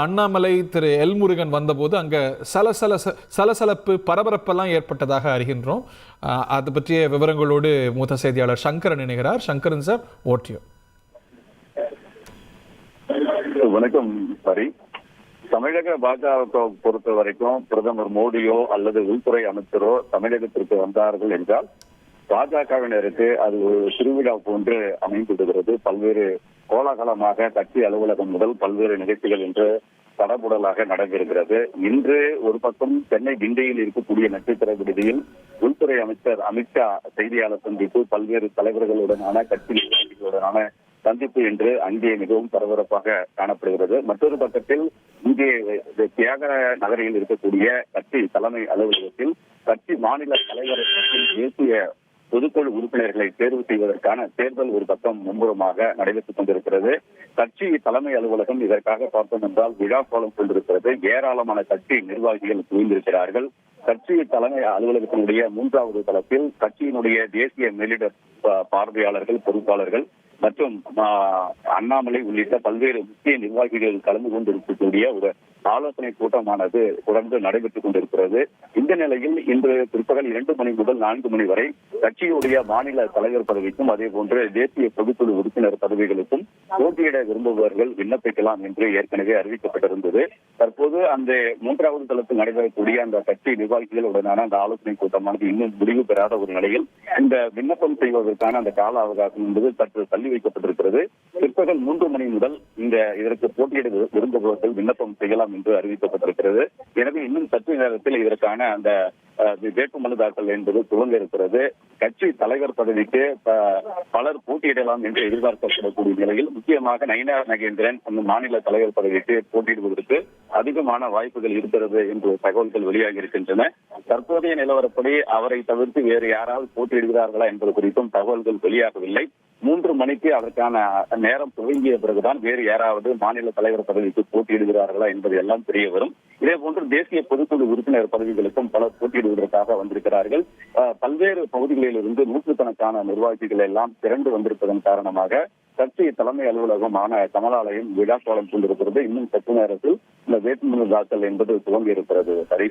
அண்ணாமலை திரு எல்முருகன் வந்தபோது அங்க சலசலப்பு பரபரப்பெல்லாம் ஏற்பட்டதாக அறிகின்றோம். அது பற்றிய விவரங்களோடு மூத்த செய்தியாளர் சங்கரன் இணைகிறார். சங்கரன் சார், ஓட்டியோ. வணக்கம். சரி, தமிழக பாஜக பொறுத்த வரைக்கும் பிரதமர் மோடியோ அல்லது உள்துறை அமைச்சரோ தமிழகத்திற்கு வந்தார்கள் என்றால் பாஜகவினருக்கு அது ஒரு திருவிழா போன்று அமைந்துவிடுகிறது. பல்வேறு கோலாகலமாக கட்சி அலுவலகம் முதல் பல்வேறு நிகழ்ச்சிகள் என்று தடபுடலாக நடைபெறுகிறது. இன்று ஒரு பக்கம் சென்னை கிண்டியில் இருக்கக்கூடிய நட்சத்திர விடுதியில் உள்துறை அமைச்சர் அமித்ஷா செய்தியாளர் சந்திப்பு, பல்வேறு தலைவர்களுடனான கட்சி நிர்வாகிகளுடனான சந்திப்பு என்று அங்கே மிகவும் பரபரப்பாக காணப்படுகிறது. மற்றொரு பக்கத்தில் இங்கே தியாக நகரில் இருக்கக்கூடிய கட்சி தலைமை அலுவலகத்தில் கட்சி மாநில தலைவர் தேசிய பொதுக்குழு உறுப்பினர்களை தேர்வு செய்வதற்கான தேர்தல் ஒரு பக்கம் மும்முரமாக நடைபெற்றுக் கொண்டிருக்கிறது. கட்சி தலைமை அலுவலகம் இதற்காக பார்த்தோம் என்றால் விழா கோலம் கொண்டிருக்கிறது. ஏராளமான கட்சி நிர்வாகிகள் குவிந்திருக்கிறார்கள். கட்சி தலைமை அலுவலகத்தினுடைய 3வது தளத்தில் கட்சியினுடைய தேசிய மேலிட பார்வையாளர்கள், பொறுப்பாளர்கள் மற்றும் அண்ணாமலை உள்ளிட்ட பல்வேறு முக்கிய நிர்வாகிகள் கலந்து கொண்டிருக்கக்கூடிய ஒரு ஆலோசனை கூட்டமானது தொடர்ந்து நடைபெற்றுக் கொண்டிருக்கிறது. இந்த நிலையில் இன்று பிற்பகல் 2 மணி முதல் 4 மணி வரை கட்சியுடைய மாநில தலைவர் பதவிக்கும் அதே போன்று தேசிய பொதுக்குழு உறுப்பினர் பதவிகளுக்கும் போட்டியிட விரும்புபவர்கள் விண்ணப்பிக்கலாம் என்று ஏற்கனவே அறிவிக்கப்பட்டிருந்தது. தற்போது அந்த 3வது தளத்தில் நடைபெறக்கூடிய அந்த கட்சி நிர்வாகிகளுடனான அந்த ஆலோசனை கூட்டமானது இன்னும் முடிவு பெறாத ஒரு நிலையில் இந்த விண்ணப்பம் செய்வதற்கான அந்த கால அவகாசம் என்பது சற்று தள்ளி வைக்கப்பட்டிருக்கிறது. பிற்பகல் 3 மணி முதல் இதற்கு போட்டியிட விரும்புபவர்கள் விண்ணப்பம் செய்யலாம் என்று அறிவிக்கப்பட்டிருக்கிறது. எனவே இன்னும் சற்று நேரத்தில் இதற்கான அந்த வேட்புமனு தாக்கல் என்பது துவங்க இருக்கிறது. கட்சி தலைவர் பதவிக்கு பலர் போட்டியிடலாம் என்று எதிர்பார்க்கப்படக்கூடிய நிலையில் முக்கியமாக நயினார் நாகேந்திரன் அந்த மாநில தலைவர் பதவிக்கு போட்டியிடுவதற்கு அதிகமான வாய்ப்புகள் இருக்கிறது என்று தகவல்கள் வெளியாகி இருக்கின்றன. தற்போதைய நிலவரப்படி அவரை தவிர்த்து வேறு யாராவது போட்டியிடுகிறார்களா என்பது குறித்தும் தகவல்கள் வெளியாகவில்லை. 3 மணிக்கு அதற்கான நேரம் துவங்கிய பிறகுதான் வேறு யாராவது மாநில தலைவர் பதவிக்கு போட்டியிடுகிறார்களா என்பது எல்லாம் தெரிய வரும். இதே போன்று தேசிய பொதுக்குழு உறுப்பினர் பதவிகளுக்கும் பலர் போட்டியிடுவதற்காக வந்திருக்கிறார்கள். பல்வேறு பகுதிகளில் இருந்து நூற்றுக்கணக்கான நிர்வாகிகள் எல்லாம் திரண்டு வந்திருப்பதன் காரணமாக கட்சி தலைமை அலுவலகமான கமலாலயம் விழா கோலம் கொண்டிருக்கிறது. இன்னும் சற்று நேரத்தில் இந்த வேட்புமனு தாக்கல் என்பது துவங்கி இருக்கிறது. சரி.